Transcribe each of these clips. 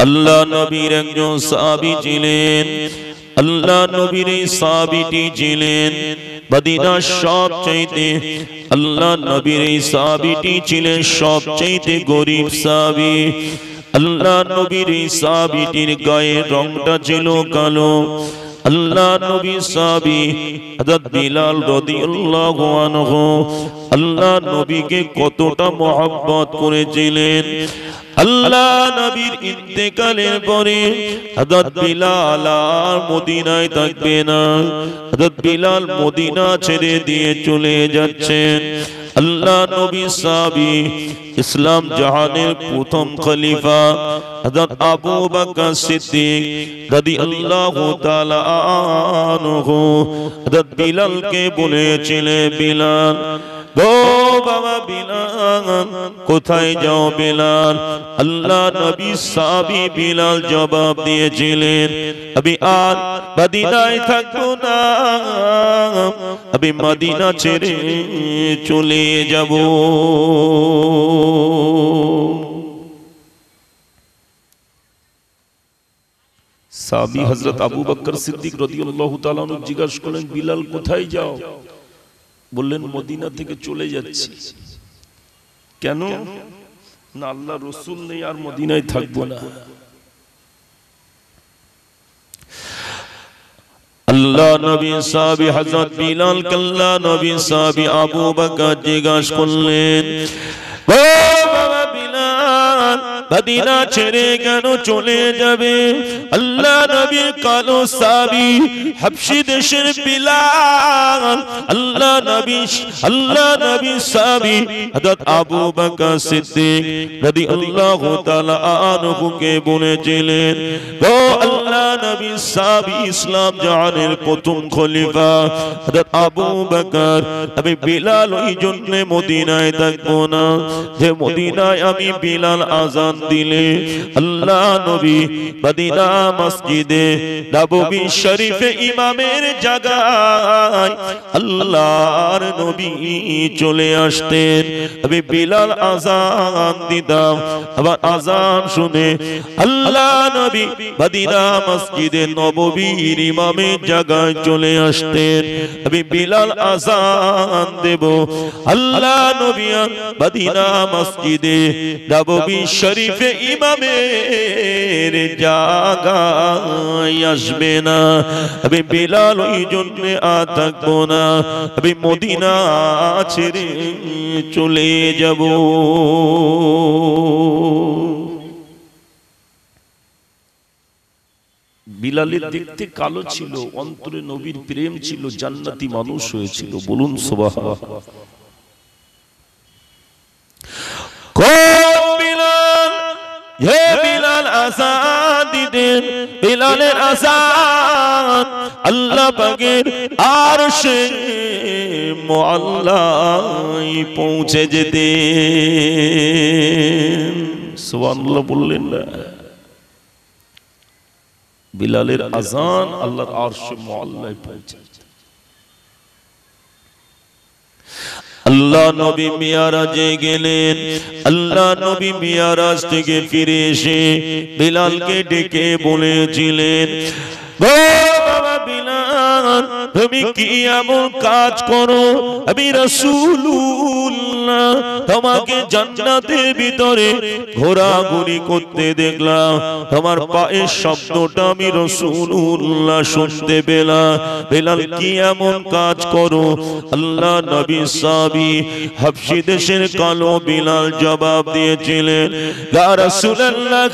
আল্লাহ নবীর একজন সাহাবী ছিলেন। আল্লাহ নবীর এই সাহাবীটি ছিলেন মদিনার সবচাইতে, আল্লাহ নবীর এই সাহাবীটি ছিলেন সবচাইতে গরীব সাহাবী। আল্লাহ নবীর এই সাহাবীটির গায়ের রংটা ছিল কালো। আল্লাহ নবী সাহাবী হযরত বিলাল রাদিয়াল্লাহু আনহু আল্লাহ নবীকে কতটা মহব্বত করেছিলেন। আল্লাহ নবীর ইন্তেকালের পরে হযরত বিলাল আর মদিনায় থাকবে না। হযরত বিলাল মদিনা ছেড়ে দিয়ে চলে যাচ্ছেন। আল্লাহ নবী সাহাবী ইসলাম জাহানের প্রথম খলিফা হযরত আবু বকর সিদ্দিক রাদিয়াল্লাহু তাআলা আনহু হযরত বিলালকে বলেছিলেন, বিলাল গো বাবা বিলাল, কোথায় যাও বিলাল? আল্লাহ নবী সাহাবী বিলাল জবাব দিয়েছিলেন, আমি আর মদিনায় থাকবো না, আমি মদিনা ছেড়ে চলে যাব। সাহাবী হযরত আবু বকর সিদ্দিক রাদিয়াল্লাহু তাআলা আনহু জিজ্ঞাসা করলেন, বিলাল কোথায় যাও? বললেন, মদিনা থেকে চলে যাচ্ছি। কেন? না, আল্লাহ রাসূল নেই, আর মদিনায় থাকবো না। আল্লাহ নবী সাহাবী হযরত বিলাল আল্লাহ নবী সাহাবী আবু বকর জিজ্ঞাসা করলেন, ও বাবা বিলাল, মদিনা ছেড়ে কেন চলে যাবে? আল্লাহ নবী কালো সাহাবী হাবশী দেশের বিলাল আল্লাহ নবী সাহাবী হযরত আবু বকর সিদ্দিক রাদিয়াল্লাহু তাআলা আনহু কে বলেছিলেন, ও আল্লাহ নবী সাহাবী ইসলাম জাহানের প্রথম খলিফা হযরত আবু বকর, আমি বিলাল ওই জন্য মদিনায় থাকবো না যে মদিনায় আমি বিলাল আযান দিলে আল্লাহ নবী মদিনা মসজিদে নববী শরীফে ইমামের জায়গায় আল্লাহর নবী চলে আসতেন। আমি বিলাল আযান দিতাম, আবার আযান শুনে আল্লাহ নবী মদিনা মসজিদে নববীর ইমামের জায়গায় চলে আসতেন। আমি বিলাল আযান দেব, আল্লাহ নবী মদিনা মসজিদে নববী শরীফে ইমামের জায়গায় আসবে না। আমি বিলাল ওই জন্য আর থাকবো না, আমি মদিনা ছেড়ে চলে যাব। বিলালের দেখতে কালো ছিল, অন্তরে নবীর প্রেম ছিল, জান্নাতি মানুষ হয়েছিল। বলুন সুবহানাল্লাহ। হে বিলাল আযান দিতেন, বিলালের আযান আল্লাহ পাকের আরশে মুআল্লায় পৌঁছে যেতেন। সুবহানাল্লাহ বললেন না? বিলালের আযান আল্লাহর আরশে মুআল্লায় পৌঁছে। আল্লাহ নবী মিরাজে গেলেন। আল্লাহ নবী মিরাজ থেকে ফিরে এসে বিলালকে ডেকে বলেছিলেন, ও বাবা বিলাল, তুমি কি এমন কাজ করো? আমি রাসূলুল্লাহ তোমাকে জান্নাতের ভিতরে ঘোরাঘুরি করতে দেখলাম, তোমার পায়ের শব্দটা আমি রাসূলুল্লাহ শুনতে পেলাম। বিলাল কি এমন কাজ করো? আল্লাহ নবী সাহাবী হাবশী দেশের কালো বিলাল জবাব দিয়েছিলেন, ইয়া রাসূলুল্লাহ,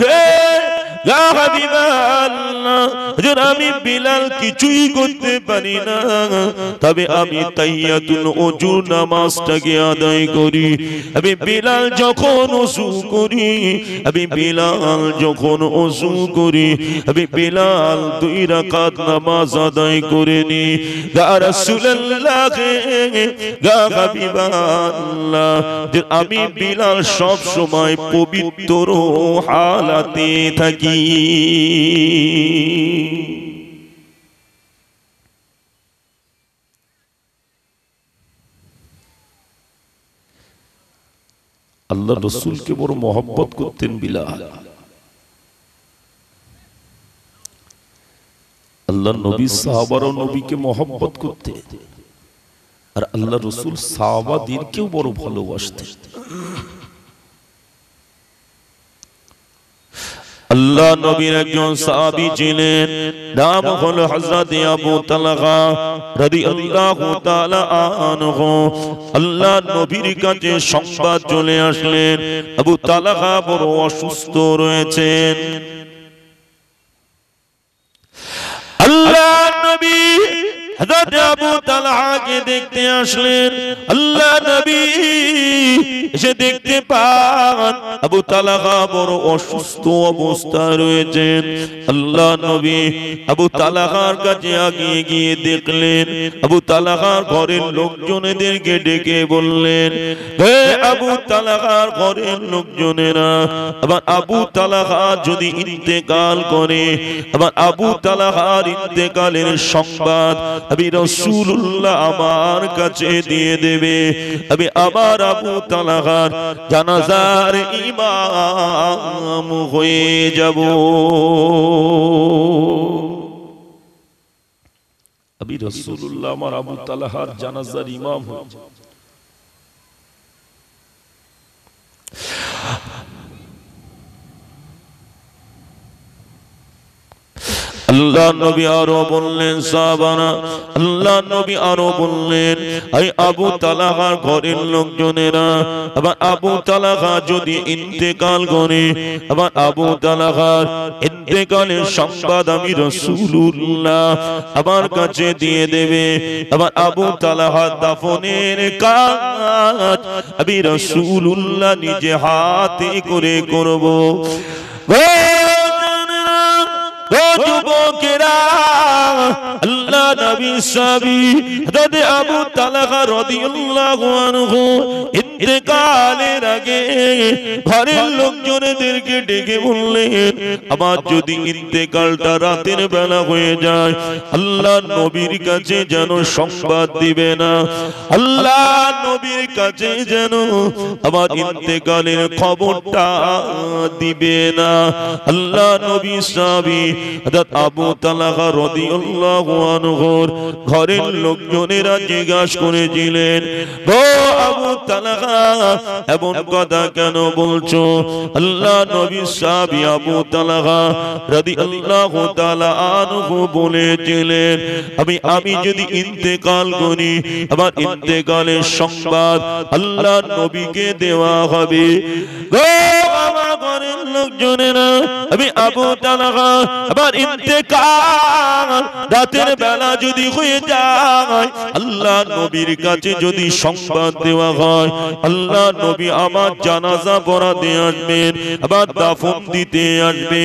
ইয়া হাবিবাল্লাহ, হুজুর আমি বিলাল কিছুই করতে পারি না, তবে আমি তাহিয়াতুল ওযু নামাজটাকে আদায় করি। আমি বিলাল যখন ওযু করি, আমি বিলাল যখন ওযু করি, আমি বিলাল 2 রাকাত নামাজ আদায় করে নি। ইয়া রাসূলুল্লাহ, ইয়া হাবিবাল্লাহ, আমি বিলাল সব সময় পবিত্র হালাতে থাকি। আল্লাহ রসুলকে বড় মহব্বত করতেন বিলাল। আল্লাহ নবী সাহাবারও নবীকে মহব্বত করতে, আর আল্লাহ রসুল সাহাবাদেরকেও বড় ভালোবাসতেন। আল্লাহ নবীর একজন সাহাবী ছিলেন, নাম হলো হযরত আবু তালহা রাদিয়াল্লাহু তাআলা আনহু। আল্লাহ নবীর কাছে সংবাদ চলে আসলেন আবু তালহা বড় অসুস্থ রয়েছেন। আল্লাহ নবী হযরত আবু তালহাকে দেখতে আসলেন। আল্লাহ নবী এসে দেখতে পান আবু তালহা বড় অসুস্থ অবস্থায় রয়েছেন। আল্লাহ নবী আবু তালহার কাছে এগিয়ে গিয়ে দেখলেন আবু তালহার ঘরের লোকজনেদেরকে ডেকে বললেন, হে আবু তালহার ঘরের লোকজনেরা, আবার আবু তালহা যদি ইন্তেকাল করে, আবার আবু তালহার ইন্তেকালের সংবাদ আমি রাসূলুল্লাহ আমার কাছে দিয়ে দেবে, আমি আবার আবু তালহার জানাজার ইমাম হয়ে যাব। আমি রাসূলুল্লাহ আমার আবু তালহার জানাজার ইমাম হয়ে যাব। আল্লাহ নবী আরো বললেন, সাহাবারা, আল্লাহ নবী আরো বললেন, এই আবু তালহার ঘরের লোকজনেরা, আবার আবু তালহা যদি ইন্তেকাল করে, আবার আবু তালহার ইন্তেকালের সংবাদ আমি রাসূলুল্লাহ আমার কাছে দিয়ে দেবে, আবার আবু তালহার দাফনের কাজ আমি রাসূলুল্লাহ নিজে হাতে করে করব। যুবকেরা, আল্লাহ নবী সাহাবী হযরত আবু তালহা রাদিয়াল্লাহু আনহু ইন্তেকালের আগে ঘরের লোকজনদেরকে ডেকে বললেন, আমার যদি ইন্তেকালটা রাতের বেলা হয়ে যায়, আল্লাহ নবীর কাছে যেন সংবাদ দিবে না, আল্লাহ নবীর কাছে যেন আমার ইন্তেকালের খবরটা দিবে না। আল্লাহ নবী সাহাবী হযরত আবু তালহা রাদিয়াল্লাহু আনহুর ঘরের লোকজনেরা জিজ্ঞাসা করেছিলেন, ও আবু তালহা এমন কথা কেন বলছো? আল্লাহ নবী সাহাবী আবু তালহা রাদিয়াল্লাহু তাআলা আনহু বলেছিলেন, আমি যদি ইন্তেকাল করি, আমার ইন্তেকালের সংবাদ আল্লাহ নবীকে দেওয়া হবে। গো আমার ঘরের লোকজনেরা, আমি আবু তালহা আবার ইন্তেকাল রাতের বেলা যদি হয়ে যায়, আল্লাহ নবীর কাছে যদি সংবাদ দেওয়া হয়, আল্লাহ নবী আমার জানাজা পড়াতে আসবেন, আবার দাফন দিতে আসবে।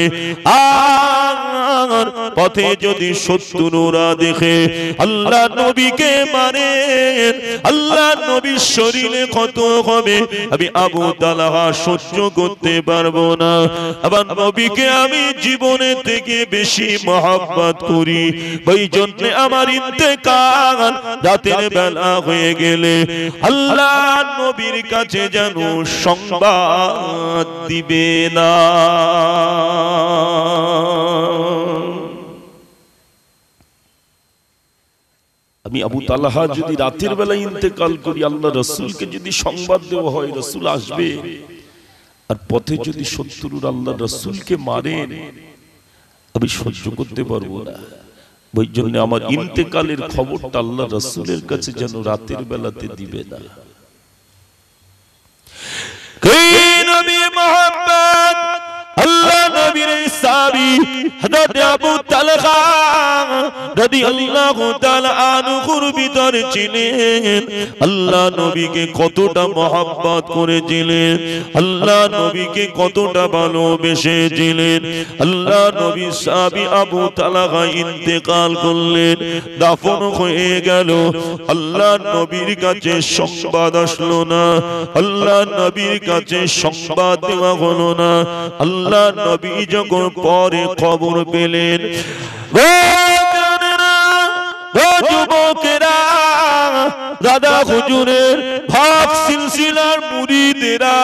আর পথে যদি শত্রুরা দেখে আল্লাহ নবীকে মারেন, আল্লাহ নবীর শরীরে ক্ষত হবে, আমি আবু তালহা সহ্য করতে পারবো না। আবার নবীকে আমি জীবনের থেকে বেশি মহব্বত করি, ওই জন্য আমার ইন্তেকাল রাতের বেলা হয়ে গেলে আল্লাহ নবীর কাছে যেন সংবাদ দিবে না। আমি আবু তালহা যদি রাতের বেলা ইন্তেকাল করি, আল্লাহ রাসূলকে যদি সংবাদ দেওয়া হয় রাসূল আসবে, আর পথে যদি শত্রুর আল্লাহ রাসূলকে মারেন, আমি সহ্য করতে পারবো না। ওই জন্য আমার ইন্তেকালের খবরটা আল্লাহ রাসূলের কাছে যেন রাতের বেলাতে দিবে না। নবী মুহাম্মদ আল্লাহ নবীর সাহাবী হযরত আবু তালহা রাদিয়াল্লাহু তাআলা আনহুর ভিতরে ছিলেন। আল্লাহ নবীকে কতটা মহব্বত করেছিলেন, আল্লাহ নবীকে কতটা ভালোবেসেছিলেন। আল্লাহ নবী সাহাবী আবু তালহা ইন্তেকাল করলেন, দাফন হয়ে গেল। আল্লাহ নবীর কাছে সংবাদ আসলো না, আল্লাহ নবীর কাছে সংবাদ দেওয়া হলো না। আল্লাহ নবী যখন পরে খবর পেলেন, যুবকেরা দাদা হুজুরের ভাগ সিলসিলার মুরিদেরা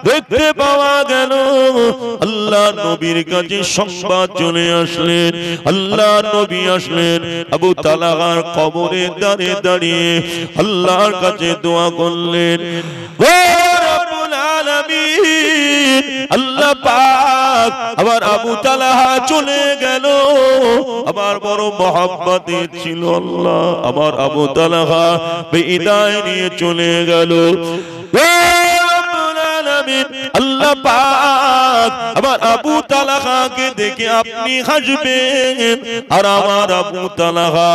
দেখতে পাওয়া গেল আল্লাহ নবীর কাছে সংবাদ চলে আসলেন। আল্লাহ নবী আসলেন, আবু তালহার কবরের দ্বারে দাঁড়িয়ে আল্লাহর কাছে দোয়া করলেন, ও রব্বুল আলামিন, আল্লাহ পাক আবার আবু তালহা চলে গেল, আমার বড় মহব্বতের ছিল আল্লাহ, আমার আবু তালহা বিদায় নিয়ে চলে গেল। আল্লাহ পাক আমার আবু তালহাকে দেখে আপনি হাসবেন, আর আমার আবু তালহা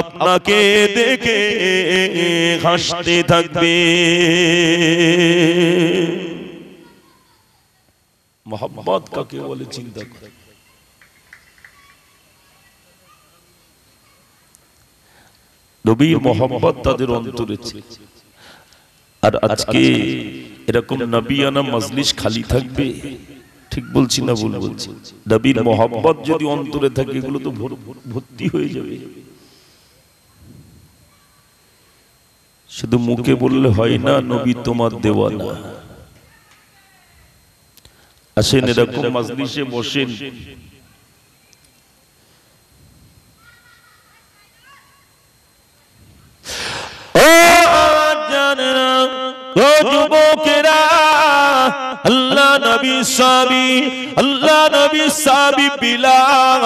আপনাকে দেখে হাসতে থাকবে। মোহাম্মদ কাকে বলে চিন্তা করে। নবীর মোহাম্মদ তাদের অন্তরে ছিল। আর আজকে এরকম নবিয়ানা মজলিস খালি থাকবে? ঠিক বলছি না ভুল বলছি? নবীর মোহাম্মদ যদি অন্তরে থাকে এগুলো তো ভর্তি হয়ে যাবে। শুধু মুখে বললে হয় না নবী তোমার দেওয়ানা। আসেন এরকম মজলিসে বসেন, যুবকেরা, আল্লাহ নবী সাহাবী, আল্লাহ নবী সাহাবী বিলাল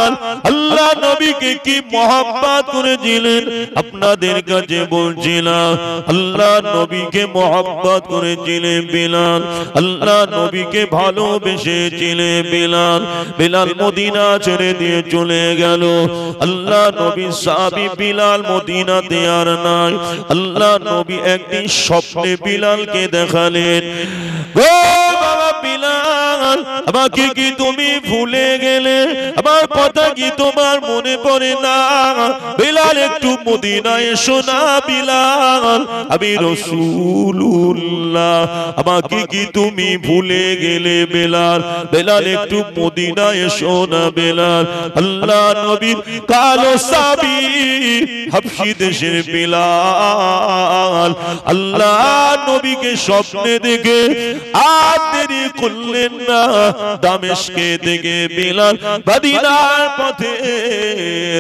আল্লাহ নবীকে কি মহব্বত করেছিলেন আপনাদের কাছে বলছিলাম। আল্লাহ নবীকে মহব্বত করেছিলেন বিলাল, আল্লাহ নবীকে ভালোবেসেছিলেন বিলাল। বিলাল মদিনা ছেড়ে দিয়ে চলে গেল। আল্লাহ নবী সাহাবী বিলাল মদিনাতে আর নাই। আল্লাহ নবী একদিন স্বপ্নে বিলালকে দেখালেন, ও বাবা বিলাল, আমাকে কি তুমি ভুলে গেলে? আমার কথা কি তোমার মনে পড়ে না? বিলাল একটু মদিনায় এসো না বিলাল, আমি রাসূলুল্লাহ, আমাকে কি তুমি ভুলে গেলে বিলাল? বিলাল একটু মদিনায় এসো না বিলাল। আল্লাহ নবীর কালো সাবি হাবশী দেশের বিলাল আল্লাহ নবীকে স্বপ্নে দেখে আর দেরি করলেন না, দামেস্কে থেকে বিলাল মদিনার পথে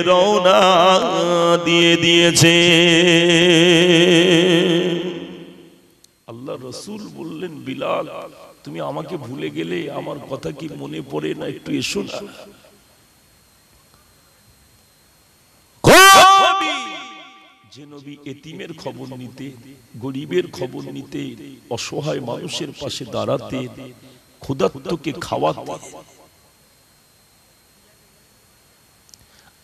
রওনা দিয়ে দিয়েছে। আল্লাহ রাসূল বললেন, বিলাল তুমি আমাকে ভুলে গেলে? আমার কথা কি মনে পড়ে না? একটু এসো না। যে নবী এতিমের খবর নিতে, গরিবের খবর নিতে, অসহায় মানুষের পাশে দাঁড়াতে, ক্ষুধার্তকে খাওয়াতে।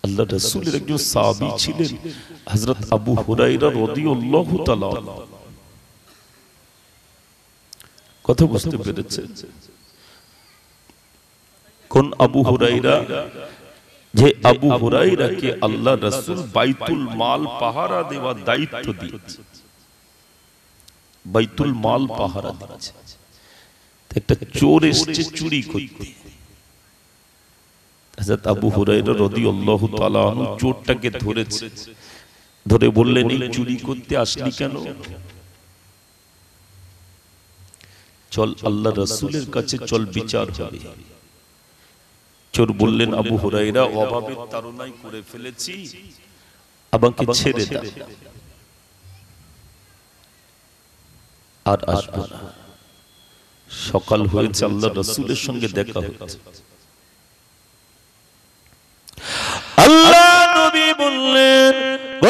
আল্লাহ রাসূলের একজন সাহাবী ছিলেন হযরত আবু হুরায়রা রাদিয়াল্লাহু তাআলা। কথা বুঝতে পেরেছেন? কোন আবু হুরায়রা? যে আবু হুরায়রাকে আল্লাহ রাসূল বাইতুল মাল পাহারা দেওয়ার দায়িত্ব দিয়েছে। বাইতুল মাল পাহারা দিয়েছে। একটা চোর এসেছে চুরি করতে। হযরত আবু হুরায়রা রাদিয়াল্লাহু তাআলা আনহু চোরটাকে ধরেছে, ধরে বললেন, এই চুরি করতে আসলি কেন? চল আল্লাহ রাসূলের কাছে চল, বিচার হবে। চোর বললেন, আবু হুরায়রা অভাবের তাড়নায় করে ফেলেছি, আমাকে ছেড়ে দাও, আর আসবো না। সকাল হয়েছে, আল্লাহ রাসূলের সঙ্গে দেখা হচ্ছে। আল্লাহ নবী বললেন,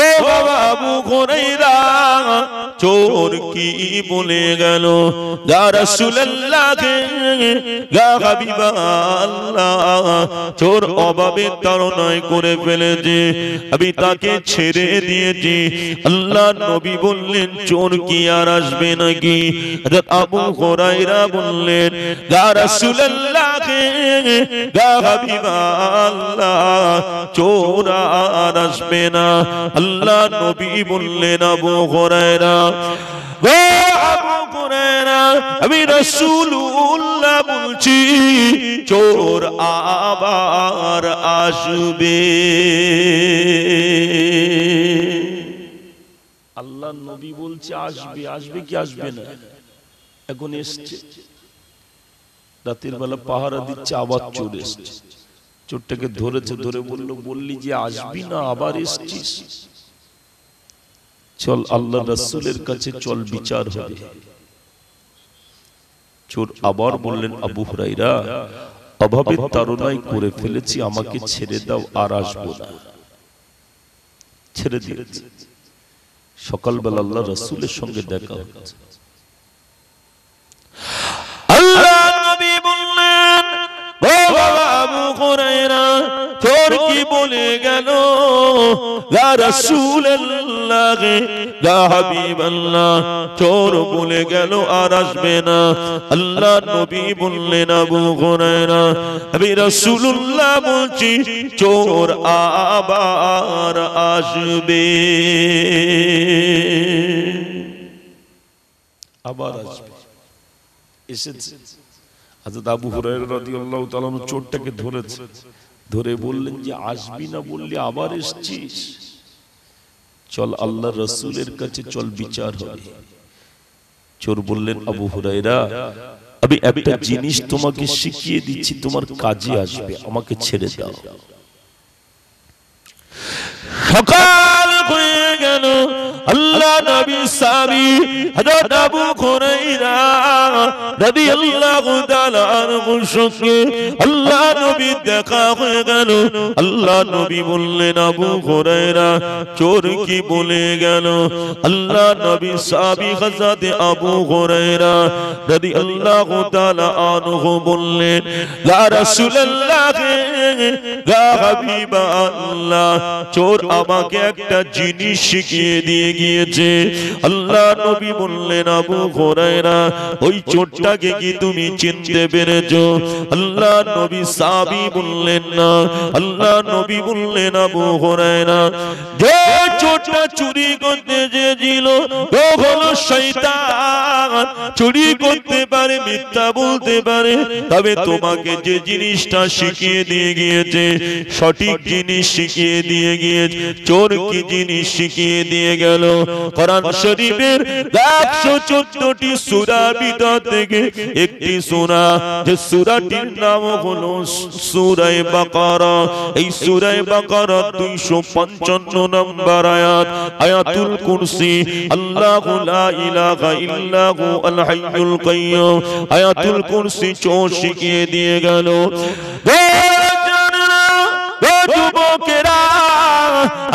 ও বাবা আবু হুরায়রা, চোর কি বলে গেল? ইয়া রাসূলুল্লাহ, ইয়া হাবিবাল্লাহ, চোর অভাবের তাড়নায় করে ফেলেছে, আমি তাকে ছেড়ে দিয়েছি। আল্লাহ নবী বললেন, চোর কি আর আসবে নাকি? আবু হুরায়রা বললেন, ইয়া রাসূলুল্লাহ, ইয়া হাবিবাল্লাহ, চোর আর আসবে না। আল্লাহ নবী বললেন, আবু হুরায়রা, ও আবু হুরায়রা, আমি রাসূলুল্লাহ বলছি, চোর আবার আসবে। আল্লাহ আল্লাহ নবী বলছে আসবে, আসবে কি আসবে না? এখন এসছে, রাতের বেলা পাহারা দিচ্ছে, আবার চোর এসছে, চোরটাকে ধরেছে, ধরে বলল, বললি যে আসবি না, আবার এসছিস, চল আল্লাহ রাসূলের কাছে চল, বিচার হবে। চোর আবার বললেন, আবু হুরায়রা, অভাবের তাড়নায় করে ফেলেছি, আমাকে ছেড়ে দাও, আর আসবো না। ছেড়ে দিয়েছে। সকালবেলা আল্লাহ রাসূলের সঙ্গে দেখা হচ্ছে। আল্লাহ নবী বললেন, ও বাবা আবু হুরায়রা, চোর কি বলে গেল? ইয়া রাসূলুল্লাহ, ইয়া হাবিবাল্লাহ, চোর বলে গেল আর আসবে না। আল্লাহ নবী বললেন, আবু হুরায়রা, আমি রাসূলুল্লাহ বলছি, চোর আবার আসবে, আবার আসবে। এসেছে। হযরত আবু হুরায়রা রাদিয়াল্লাহু তাআলা চোরটাকে ধরেছে, ধরে বললেন যে আসবি না বললি, আবার এসেছিস, চল আল্লাহ রাসূলের কাছে চল, বিচার হবে। চোর বললেন, আবু হুরায়রা, আমি একটা জিনিস তোমাকে শিখিয়ে দিচ্ছি, তোমার কাজে আসবে, আমাকে ছেড়ে দাও। সকাল হয়ে গেল, আল্লাহ নবী সাহাবী হযরত আবু হুরায়রা রাদিয়াল্লাহু তাআলা আনহুর সঙ্গে আল্লাহ নবী দেখা হয়ে গেল। আল্লাহ নবী বললেন, আবু হুরায়রা, চোর কি বলে গেল? আল্লাহ নবী সাহাবী হযরত আবু হুরায়রা রাদিয়াল্লাহু তাআলা আনহু বললেন, ইয়া রাসূলুল্লাহ, ইয়া হাবিবাল্লাহ, চোর আমাকে একটা জিনিস শিখিয়ে দিয়ে গিয়েছে। আল্লাহ নবী বললেন, আবু হুরায়রা, ওই চোরটাকে কি তুমি চিনতে পেরেছো? আল্লাহ নবী সাহাবী বললেন না। আল্লাহ নবী বললেন, আবু হুরায়রা, যে চোরটা চুরি করতে চেয়েছিল ও হলো শয়তান। চুরি করতে পারে, মিথ্যা বলতে পারে, তবে তোমাকে যে জিনিসটা শিখিয়ে দিয়ে গিয়েছে, সঠিক জিনিস শিখিয়ে দিয়ে গিয়েছে। চোর কি জিনিস শিখিয়ে দিয়ে গেল? কোরআন শরীফের 114টি সূরার ভিতর থেকে একটি সূরা, যে সূরাটির নাম হলো সূরা বাকারা। এই সূরা বাকারা 255 নম্বর আয়াত, আয়াতুল কুরসি, আল্লাহু লা ইলাহা ইল্লাহু আল হাইয়ুল কাইয়্যুম, আয়াতুল কুরসি চোর শিখিয়ে দিয়ে গেল। যুবকেরা,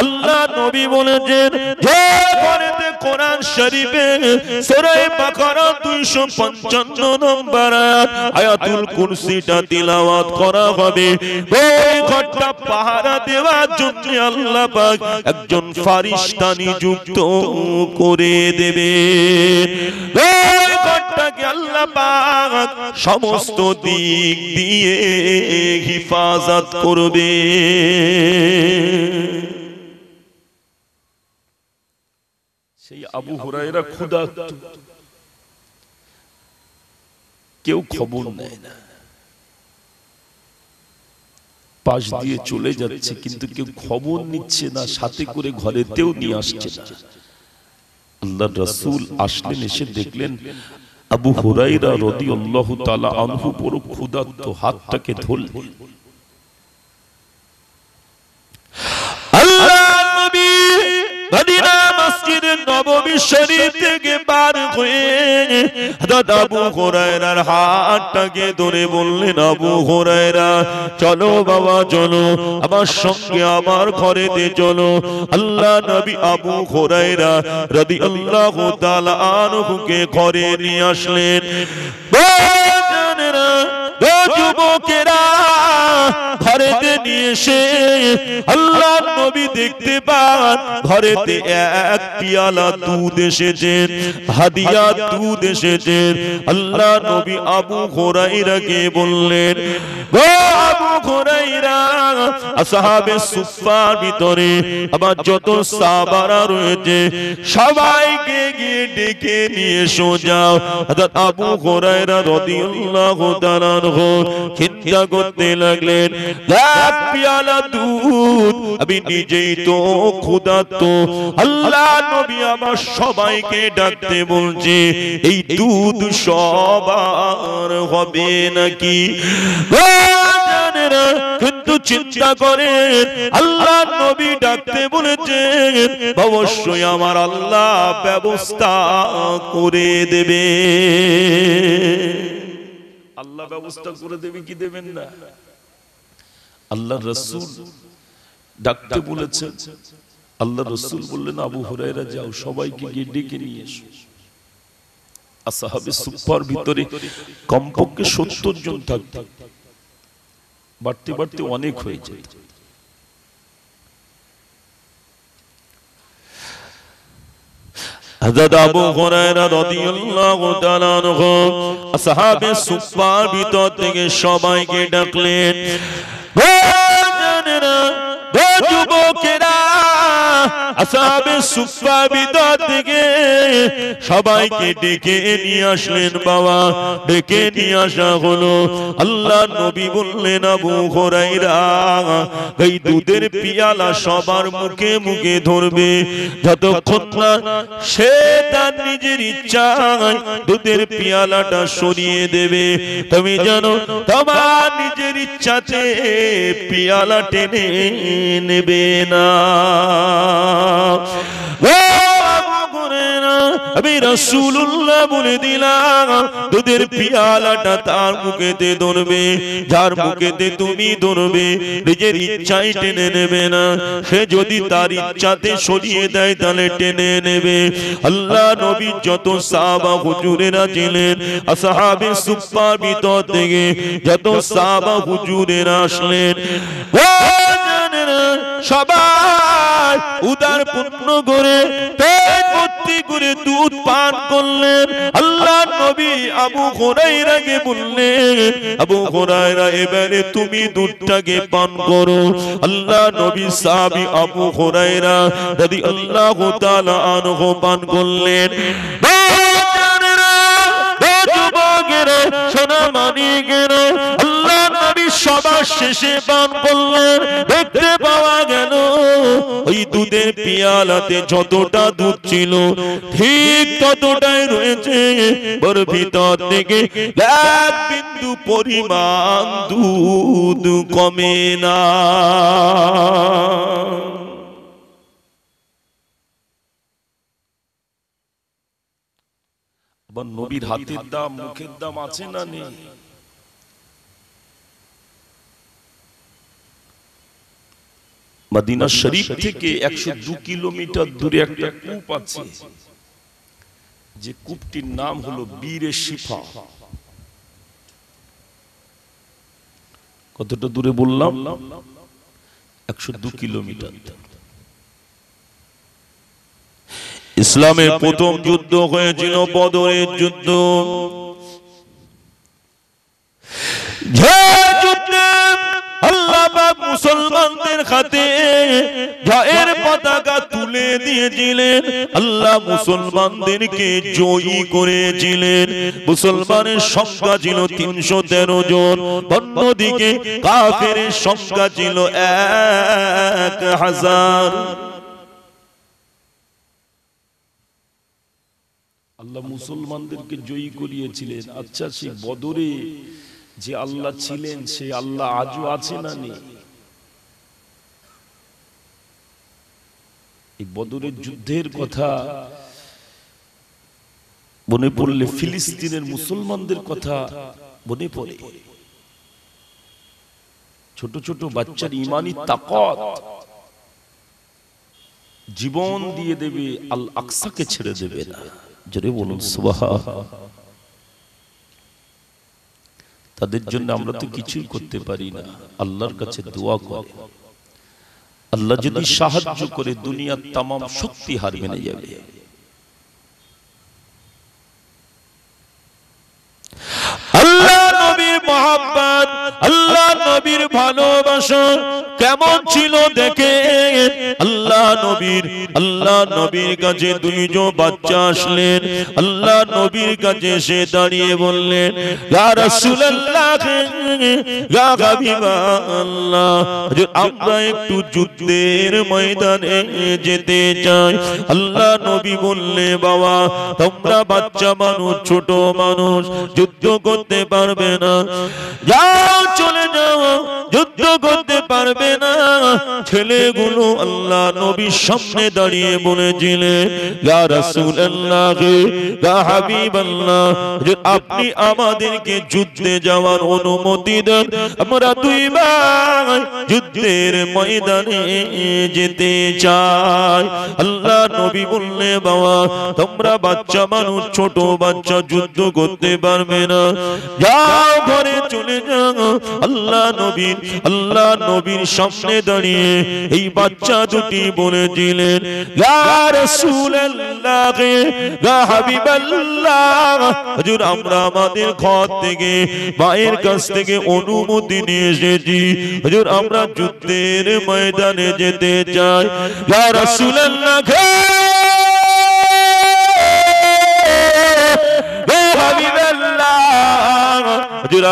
আল্লাহ নবী বলেছেন, যে ঘরেতে কোরআন শরীফে সূরা বাকারা 255 নম্বর আয়াতুল কুরসিটা তিলাওয়াত করা হবে, ওই ঘরটা পাহারা দেওয়ার জন্য আল্লাহ পাক একজন ফেরেশতা নিযুক্ত করে দেবে। ওই ঘরটাকে আল্লাহ পাক সমস্ত দিক দিয়ে হিফাজত করবে। সেই আবু হুরায়রা ক্ষুধার্ত, কেউ খবর নেয় না, পাশ দিয়ে চলে যাচ্ছে, কিন্তু কেউ খবর নিচ্ছে না, সাথে করে ঘরেতেও নিয়ে আসছে না। আল্লাহর রাসূল আসলেন, এসে দেখলেন আবু হুরায়রা রাদিয়াল্লাহু তাআলা আনহু বড় ক্ষুধার্ত, হাতটাকে ধরলেন। আল্লাহ নবী মদিনা মসজিদে নববী শরীফ থেকে বার হয়ে হযরত আবু হুরায়রার হাতটাকে ধরে বললেন, আবু হুরায়রা, চলো বাবা, চলো আমার সঙ্গে আমার ঘরেতে চলো। আল্লাহ নবী আবু হুরায়রা রাদিয়াল্লাহু তাআলা আনহুকে ঘরে নিয়ে আসলেন। যুবকেরা, ঘরেতে নিয়ে এসে আল্লাহ নবী দেখতে পান ঘরেতে এক পিয়ালা দুধ এসেছেন, হাদিয়া দুধ এসেছেন। আল্লাহ নবী আবু হুরায়রাকে বললেন, ও আবু হুরায়রা, আসহাবে সুফফার ভিতরে আবার যত সাহাবারা রয়েছে সবাইকে গিয়ে ডেকে নিয়ে এসো যাও। হযরত আবু হুরায়রা রাদিয়াল্লাহু তাআলা আনহু চিন্তা করতে লাগলেন, এক পেয়ালা দুধ, আমি নিজেই তো ক্ষুধার্ত, আল্লাহ নবী আমার সবাইকে ডাকতে বলছে, এই দুধ সবার হবে নাকি? কিন্তু চিন্তা করেন, আল্লাহ নবী ডাকতে বলেছেন, অবশ্যই আমার আল্লাহ ব্যবস্থা করে দেবে। আল্লাহ ব্যবস্থা করে দেবে কি দেবেন না? আল্লাহ রাসূল ডাকতে বলেছেন, আল্লাহ রাসূল বললেন, আবু হুরায়রা যাও, সবাইকে গিয়ে ডেকে নিয়ে এসো। আসহাবে সুফফার ভিতরে কমপক্ষে 70 জন থাকত, বাড়তে বাড়তে অনেক হয়ে যেত। হযরত আবু হুরায়রা রাদিয়াল্লাহু তাআলা আনহু আসহাবে সুফফার ভিতর থেকে সবাইকে ডাকলেন, যুবকেরা, আসহাবে সুফফার ভিতর থেকে সবাইকে ডেকে নিয়ে আসলেন। বাবা, ডেকে নিয়ে আসা হলো। আল্লাহ নবী বললেন, আবু হুরায়রা, এই দুধের পিয়ালা সবার মুখে মুখে ধরবে, যতক্ষণ না সে তার নিজের ইচ্ছায় দুধের পিয়ালাটা সরিয়ে দেবে। তুমি জানো, তোমার নিজের ইচ্ছাতে পিয়ালা টেনে নেবে না। আমি রাসূলুল্লাহ বলে দিলাম, দুধের পিয়ালাটা তার মুখেতে ধরবে, যার মুখেতে তুমি ধরবে, নিজের ইচ্ছায় টেনে নেবে না। সে যদি তার ইচ্ছাতে সরিয়ে দেয় তাহলে টেনে নেবে। আল্লাহ নবী যত সাহাবা হুজুরেরা ছিলেন, আসহাবে সুফফার ভিতর থেকে যত সাহাবা হুজুরেরা আসলেন, সবাই উদার পূর্ণ করে পেট ভর্তি করে দুধ পান করলেন। আল্লাহ নবী আবু হুরায়রাকে বললেন, আবু হুরায়রা, এবারে তুমি দুধটাকে পান করো। আল্লাহ নবী সাহাবী আবু হুরায়রা রাদিয়াল্লাহু তাআলা আনহু পান করলেন। আল্লাহ নবী সবার শেষে পান করলেন। দেখতে পাওয়া গেল ওই দুধের পিয়ালাতে যতটা দুধ ছিল ঠিক ততটাই রয়েছে, ওর ভিতর থেকে এক বিন্দু পরিমাণ দুধ কমে না। আবার নবীর হাতের দাম, মুখের দাম আছে না নেই? মদিনা শরীফ থেকে 102 কিলোমিটার দূরে একটা কূপ আছে, যে কূপটির নাম হলো বীরে শিফা। কতটা দূরে বললাম? 102 কিলোমিটার। ইসলামের প্রথম যুদ্ধ হয়েছিল বদরের যুদ্ধ। যে যুদ্ধে আল্লাহ পাক মুসলমানদের হাতে জয়ের পতাকা তুলে দিয়েছিলেন, আল্লাহ মুসলমানদেরকে জয়ী করেছিলেন। মুসলমানের সংখ্যা ছিল 313 জন, অন্যদিকে কাফেরের সংখ্যা ছিল 1000। আল্লাহ মুসলমানদেরকে জয়ী করিয়েছিলেন। আচ্ছা, সেই বদরে যে আল্লাহ ছিলেন, সেই আল্লাহ আজও আছে না নেই? এই বদরের যুদ্ধের কথা মনে পড়লে ফিলিস্তিনের মুসলমানদের কথা মনে পড়ে। ছোট ছোট বাচ্চার ইমানি তাকত, জীবন দিয়ে দেবে, আল আকসাকে ছেড়ে দেবে না। জোরে বলুন সুবহানাল্লাহ। তাদের জন্য আমরা তো কিছুই করতে পারি না, আল্লাহর কাছে দোয়া করে। আল্লাহ যদি সাহায্য করে, দুনিয়ার তামাম শক্তি হার মেনে যাবে। আল্লাহ নবীর মুহাব্বত, আল্লাহ নবীর ভালোবাসা কেমন ছিল দেখে আল্লাহ নবীর কাছে দুইজন বাচ্চা আসলেন। আল্লাহ নবীর কাছে এসে দাঁড়িয়ে বললেন, ইয়া রাসূলুল্লাহ, ইয়া হাবিবাল্লাহ, হুজুর আমরা একটু যুদ্ধের ময়দানে যেতে চাই। আল্লাহ নবী বললে, বাবা তোমরা বাচ্চা মানুষ, ছোট মানুষ, যুদ্ধ করতে পারবে না, যাও চলে যাও, যুদ্ধ করতে পারবে না। ছেলেগুলো আল্লাহ নবীর সামনে দাঁড়িয়ে বলেছিলেন, ইয়া রাসূলুল্লাহ, ইয়া হাবিবাল্লাহ, আপনি আমাদেরকে যুদ্ধে যাওয়ার অনুমতি দেন, আমরা দুই ভাই যুদ্ধের ময়দানে যেতে চাই। আল্লাহ নবী বললে, বাবা তোমরা বাচ্চা মানুষ, ছোট বাচ্চা, যুদ্ধ করতে পারবে না, যাও ঘরে চলে যাও। আল্লাহ নবীর সামনে দাঁড়িয়ে এই বাচ্চা দুটি বলেছিলেন, ইয়া রাসূলুল্লাহ, ইয়া হাবিবাল্লাহ, হুজুর আমরা আমাদের ঘর থেকে, মায়ের কাছ থেকে অনুমতি নিয়ে এসেছি, হুজুর আমরা যুদ্ধের ময়দানে যেতে চাই। ইয়া রাসূলুল্লাহ,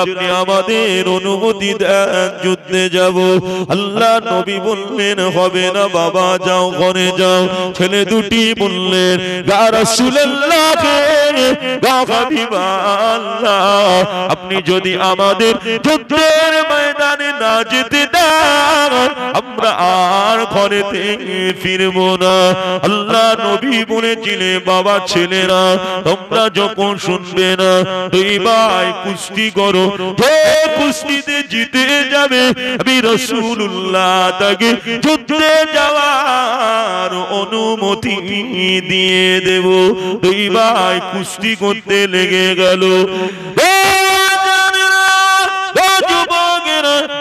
আপনি আমাদের অনুমতি দেন, যুদ্ধে যাব। আল্লাহ নবী বললেন, হবে না বাবা, যাও ঘরে যাও। ছেলে দুটি বললেন, ইয়া রাসূলুল্লাহ, ইয়া হাবিবাল্লাহ, আপনি যদি আমাদের যুদ্ধের ময়দানে না যেতে দেন, আমরা আর ঘরে থেকে ফিরব না। আল্লাহ নবী বলেছিলেন, বাবা ছেলেরা তোমরা যখন শুনবে না, দুই ভাই কুস্তি করো, যে কুস্তিতে জিতে যাবে আমি রাসূলুল্লাহ তাকে যুদ্ধে যাওয়ার অনুমতি দিয়ে দেব। দুই ভাই কুস্তি করতে লেগে গেল।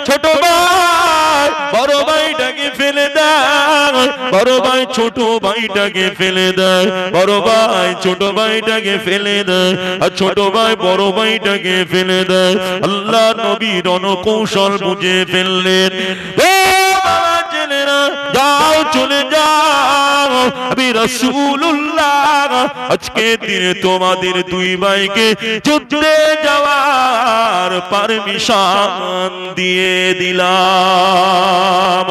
ছোট ভাই বড় ভাইটাকে ফেলে দেয়, বড় ভাই ছোট ভাইটাকে ফেলে দেয়, বড় ভাই ছোট ভাইটাকে ফেলে দেয়, আর ছোট ভাই বড় ভাইটাকে ফেলে দেয়। আল্লাহ নবী রণকৌশল বুঝে ফেললেন, যাও চলে যাও, আমি রাসূলুল্লাহ আজকে দিনে তোমাদের দুই ভাইকে যুদ্ধে যাওয়ার পারমিশন দিয়ে দিলাম।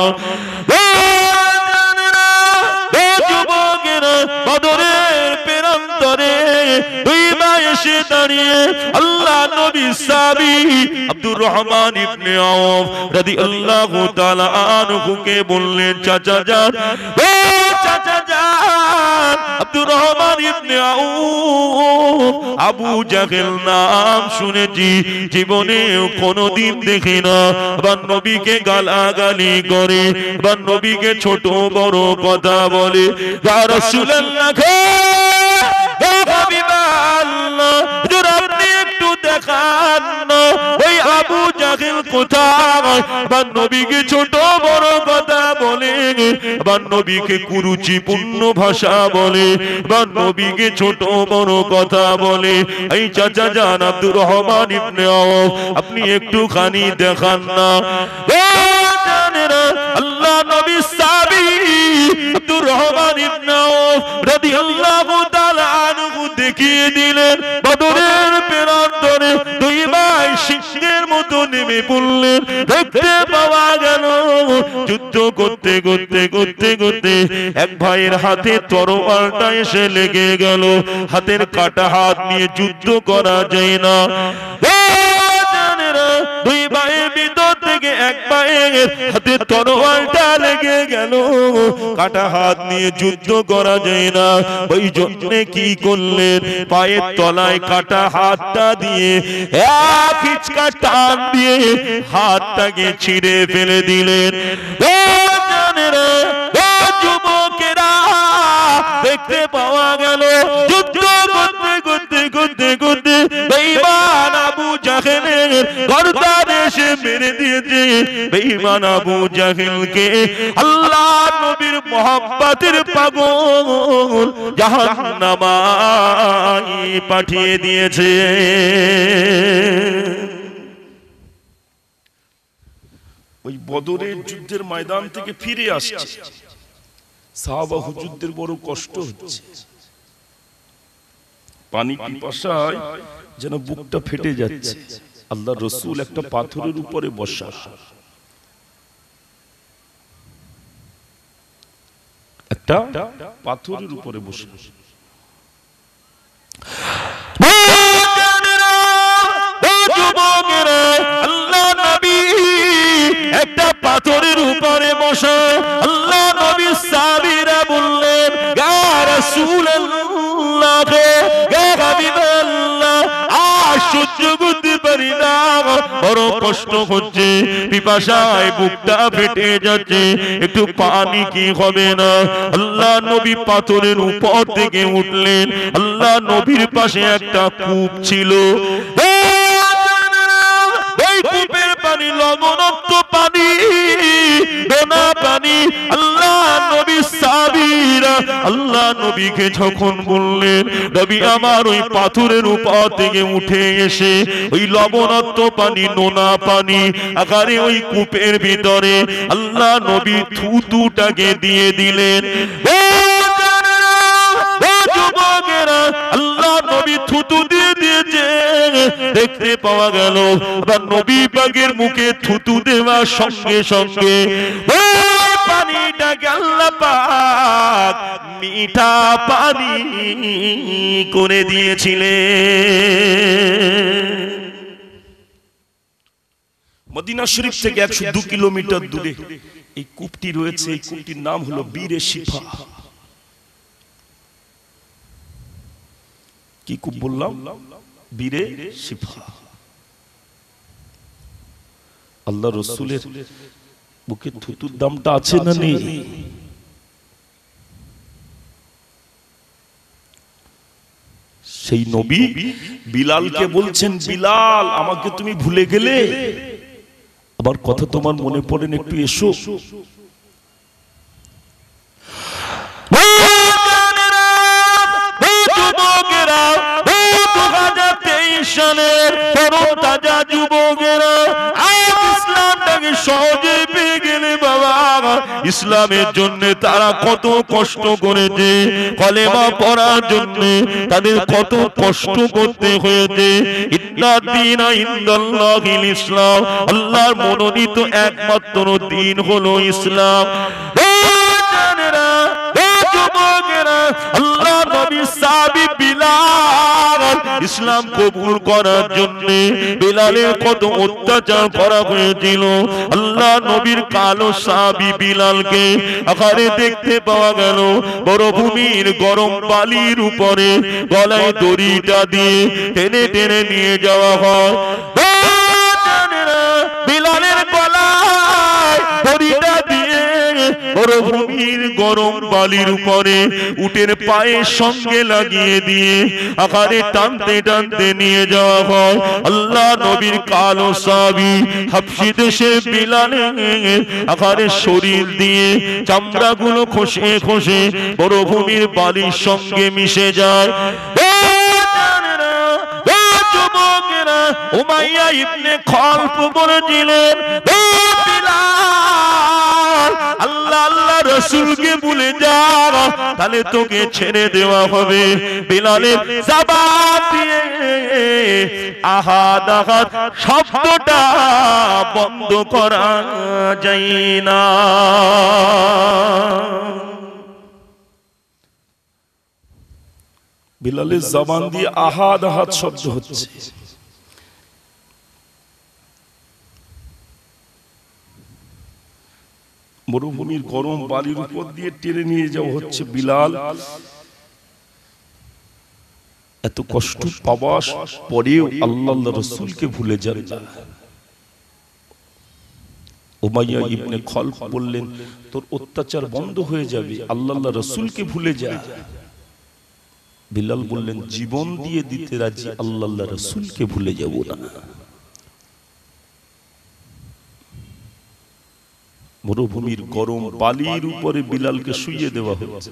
যুবকেরা বদরের প্রান্তরে দুই ভাই এসে দাঁড়িয়ে আল্লাহ নবীর সাহাবী আব্দুর রহমান ইবনে আওফ রাদিয়াল্লাহু তাআলা আনহুকে বললেন, চাচা যান, ও চাচা যান, আব্দুর রহমান ইবনে আওফ আবু জাহেল নাম শুনেছি, জীবনেও কোনোদিন দেখি না, আবার নবীকে গালাগালি করে, আবার নবীকে ছোট বড় কথা বলে। ইয়া রাসূলুল্লাহ, ইয়া হাবিবাল্লাহ, হুজুর আপনি একটু দেখান না ওই আবু জাহেল কোথায়, আবার নবীকে ছোট বড় কথা বলে, আবার নবীকে কুরুচিপূর্ণ ভাষা বলে, আবার নবীকে ছোট বড় কথা বলে। এই চাচা যান আব্দুর রহমান ইবনে আওফ, আপনি একটুখানি দেখান না। আল্লাহ নবীর সাহাবী আব্দুর রহমান ইবনে আওফ রাদিয়াল্লাহু তাআলা আনহু দেখিয়ে দিলেন, বদরের প্রান্তরে দুই ভাই সিংহের মতো নেমে পড়লেন। দেখতে পাওয়া গেল যুদ্ধ করতে করতে করতে করতে এক ভাইয়ের হাতে তরোয়ালটা এসে লেগে গেল। হাতের কাটা হাত নিয়ে যুদ্ধ করা যায় না। দুই ভাইয়ের ভিতর থেকে এক ভাইয়ের হাতে তরোয়ালটা লেগে গেল, কাটা হাত নিয়ে যুদ্ধ করা যায় না। ওই জন্য কি করলেন, পায়ের তলায় কাটা হাতটা দিয়ে এক হিচকা টান দিয়ে হাতটাকে ছিঁড়ে ফেলে দিলেন। যুবকেরা দেখতে পাওয়া গেল যুদ্ধ করতে করতে করতে করতে বেঈমান আবু জাহেলের গর্দান এসে মেরে দিয়েছে। বেঈমান আবু জাহেলকে আল্লাহ নবীর মোহাব্বতের পাগল জাহান্নামায় পাঠিয়ে দিয়েছে। ওই বদরের যুদ্ধের ময়দান থেকে ফিরে আসছে, সাহাবা হুজুরদের বড় কষ্ট হচ্ছে, পানি পিপাসায় যেন বুকটা ফেটে যাচ্ছে। আল্লাহ রসুল একটা পাথরের উপরে বসা, একটা পাথরের উপরে বসে আল্লাহ নবী একটা পাথরের উপরে বসে, আল্লাহ নবী সাহাবীরা বললেন ইয়া রাসূলুল্লাহ, ইয়া হাবিবাল্লাহ, সহ্য করতে পারি না, বড় কষ্ট হচ্ছে, পিপাসায় বুকটা ফেটে যাচ্ছে, একটু পানি কি হবে না? আল্লাহ নবী পাথরের উপর থেকে উঠলেন। আল্লাহ নবীর পাশে একটা কূপ ছিল, কূপের পানি লবণাক্ত পানি, নোনা পানি। আল্লাহ নবী সাহাবীরা আল্লাহ নবীকে যখন বললেন, নবী আমার ওই পাথরের উপর থেকে উঠে এসে ওই লবণাক্ত পানি, নোনা পানি আকারে ওই কূপের ভিতরে আল্লাহ নবী থুতুটাকে দিয়ে দিলেন। আল্লাহ নবী থুতু দিয়ে দিয়েছে, দেখতে পাওয়া গেল নবী পাকের মুখে থুতু দেওয়ার সঙ্গে সঙ্গে পানিটাকে আল্লাহ পাক মিঠা পানি করে দিয়েছিলেন। মদিনা শরীফ থেকে 102 কিলোমিটার দূরে এই কূপটি রয়েছে। এই কূপটির নাম হলো বীরে শিফা। কি কূপ বললাম? বীরে শিফা। আল্লাহ রসুলের বুকে থুতুর দামটা আছে না নেই? সেই নবী বিলালকে বলছেন, বিলাল আমাকে তুমি ভুলে গেলে, আবার কথা তোমার মনে পড়েন, একটু এসো। সহজে পেয়ে গেলে বাবা, ইসলামের জন্য তারা কত কষ্ট করেছে, কলেমা পড়ার জন্য তাদের কত কষ্ট করতে হয়েছে। ইন্নাদ্দীনা ইনদাল্লাহিল ইসলাম, আল্লাহর মনোনীত একমাত্র দিন হলো ইসলাম। আল্লাহ নবী সাহাবী বিলাল ইসলাম কবুল করার জন্য বিলালের কত অত্যাচার করা হয়েছিল। আল্লাহ নবীর কালো সাহাবী বিলালকে আকারে দেখতে পাওয়া গেল মরুভূমির গরম বালির উপরে গলায় দড়িটা দিয়ে টেনে টেনে নিয়ে যাওয়া হয়। বিলালের গলায় দড়িটা দিয়ে মরুভূমির গরম বালির উপরে উটের পায়ের সঙ্গে লাগিয়ে দিয়ে আকারে টানতে টানতে নিয়ে যাওয়া হয়। আল্লাহ নবীর কালো সাহাবী হাবশী দেশে বিলালের আকারে শরীর দিয়ে চামড়াগুলো খসে খসে মরুভূমির বালির সঙ্গে মিশে যায়। উমাইয়া ইবনে খলফ বলেছিলেন, আল্লাহ আল্লাহ রাসূলকে ভুলে যা, তাহলে তোকে ছেড়ে দেওয়া হবে। বিলালের জবান দিয়ে আহাদ আহাদ শব্দটা বন্ধ করা যায় না। বিলালের জবান দিয়ে আহাদ আহাদ শব্দ হচ্ছে। মরুভূমির গরম বালির উপর দিয়ে টেনে নিয়ে যাওয়া হচ্ছে। বিলাল এত কষ্ট পাওয়ার পরেও আল্লাহ রাসূলকে ভুলে যান না। উমাইয়া ইবনে খলফ বললেন, তোর অত্যাচার বন্ধ হয়ে যাবে, আল্লাহ রাসূলকে ভুলে যা। বিলাল বললেন, জীবন দিয়ে দিতে রাজি, আল্লাহ রাসূলকে ভুলে যাব না। মরুভূমির গরম বালির উপরে বিলালকে শুইয়ে দেওয়া হয়েছে।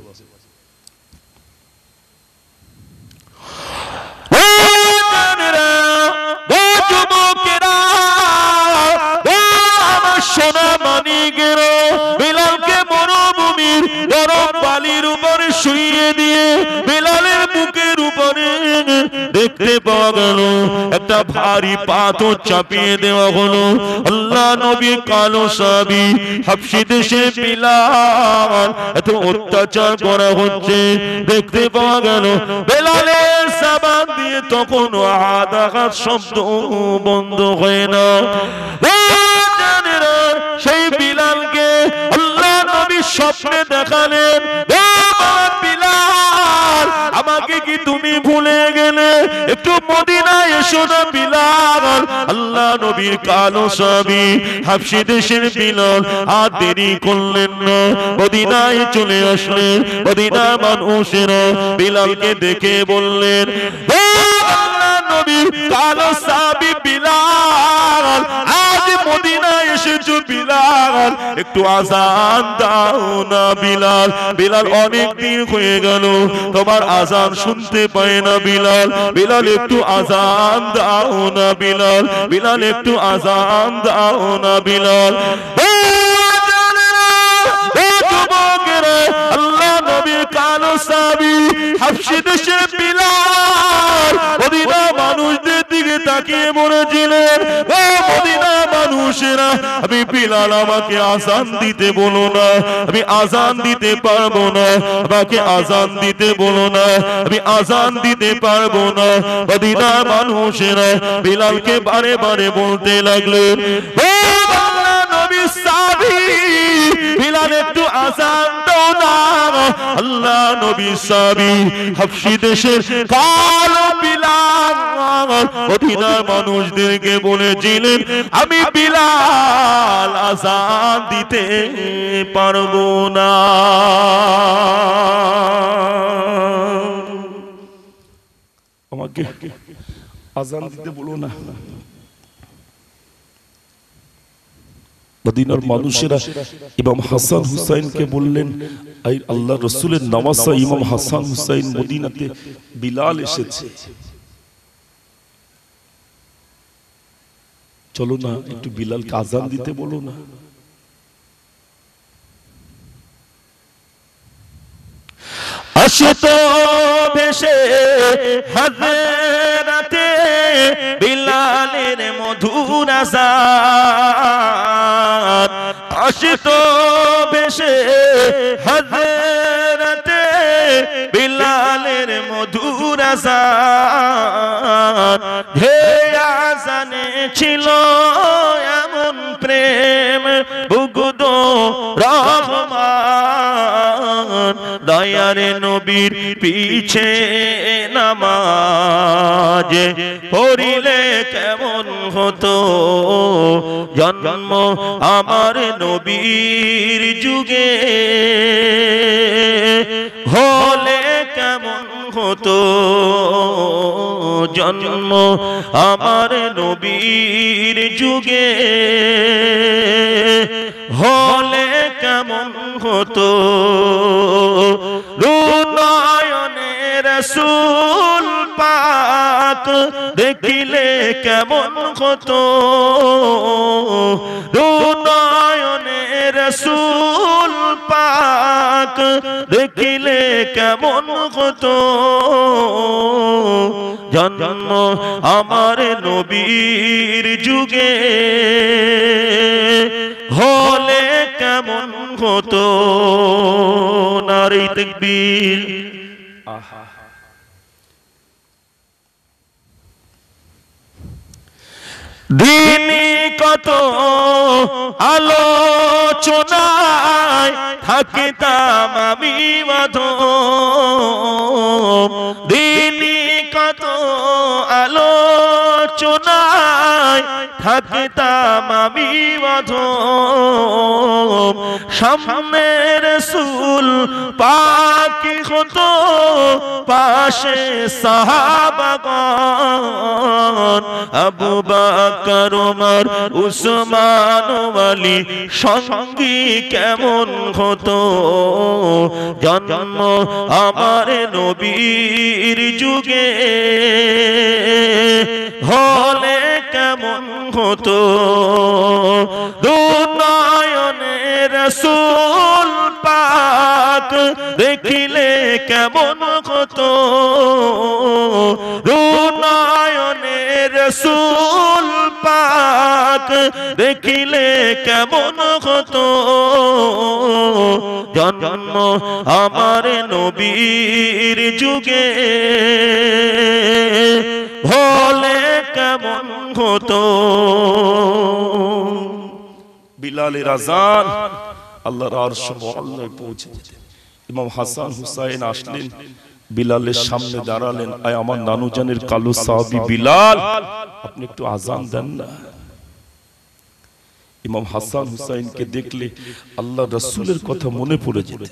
সোনা মানিকের বিলালকে মরুভূমির গরম বালির উপরে শুইয়ে দিয়ে বিলালের বুকের উপরে দেখতে পাওয়া গেল একটা ভারী পাথর চাপিয়ে দেওয়া হলো। আল্লাহ নবী কালো সাহাবী হাবশী দেশে বিলাল এত অত্যাচার করা হচ্ছে দেখতে পাওয়া গেল বিলালের জবান দিয়ে তখন আদাঘাত শব্দ বন্ধ হয় না। সেই বিলালকে আল্লাহ নবী স্বপ্নে দেখালেন, বিলাল আমাকে কি তুমি ভুলে গেলে? একটু মদিনায় এসো না বিলাল। আল্লাহ নবীর কালো সাহাবী হাবশী দেশের বিলাল আর দেরি করলেন না, মদিনায় চলে আসলেন। মদিনার মানুষেরা বিলালকে দেখে বললেন, আল্লাহ নবীর কালো সাহাবী বিলাল আজ মদিনায় এসেছো বিলাল, একটু আযান দাও না বিলাল। বিলাল অনেক দিন হয়ে গেল তোমার আযান শুনতে পায় না বিলাল। বিলাল একটু আযান দাও না বিলাল। বিলাল একটু আযান দাও না বিলাল। আল্লাহ নবীর কালো সাহাবী হাবশী দেশের বিলাল মদিনা মানুষদের দিকে তাকিয়ে বলেছিলেন, ও মদিনা মানুষেরা, আমি বিলাল আমাকে আযান দিতে বলো না, আমি আযান দিতে পারবো না, আমাকে আযান দিতে বলো না, আমি আযান দিতে পারবো না। মদিনা মানুষেরা বিলালকে বারে বারে বলতে লাগলেন, ও আল্লাহ নবীর সাহাবী বিলাল একটু আযান দাও না। আল্লাহ নবীর সাহাবী হাবশী দেশের কালো বিলাল মদিনার মানুষদেরকে বলেছিলেন, আমি বিলাল আযান দিতে পারবো না। আমাকে আযান দিতে বলো না। মদিনার মানুষেরা ইমাম হাসান হুসাইনকে বললেন, আল্লাহ রসুলের নওয়াসা ইমাম হাসান হুসাইন মদিনাতে বিলাল এসেছে, চলো না একটু বিলালকে আযান দিতে বলো না। আসে তো ভেসে হাজরাতে বিলালের মধুর আযান, আসে তো ভেসে হাজরাতে বিলালের মধুর আযান। হে আযানে ছিল এমন প্রেম বুগুদ রহমান, দয়ার নবীর পিছে নামাজ পড়িলে কেমন হতো জন্ম আমার নবীর যুগে, হলে কেমন হতো জন্ম আমার নবীর যুগে, হলে কেমন হতো নয়নে রাসূল পাক দেখিলে কেমন হতো, নয়নে রাসূল পাক দেখিলে কেমন হতো জন্ম আমার নবীর যুগে, হলে কেমন হতো। নারে তাকবীর। দিনই কত আলোচনায় থাকিতাম আমি মাধব, দিনই কত আলোচনায় থাকিতাম আমি মাধব, সামনে রাসূল পাকি হতো পাশে সাহাবাগণ, আবু বকর ওমর উসমান আলী সঙ্গী কেমন হতো জন্ম আমার নবীর যুগে, হলে কেমন হতো রাসূল পাক দেখিলে কেমন হতো, রুনয়নে রাসূল পাক দেখিলে কেমন হতো, জন্ম আমার নবীর যুগে হলে কেমন হতো। বিলালের আযান আল্লাহর আরশ মুআল্লায় পৌঁছে যেত। ইমাম হাসান হুসাইন আসলেন, বিলালের সামনে দাঁড়ালেন, আয় আমার নানু জানের কালো সাহাবী বিলাল, আপনি একটু আযান দেন না। ইমাম হাসান হুসাইনকে দেখলে আল্লাহ রাসূলের কথা মনে পড়ে যেত।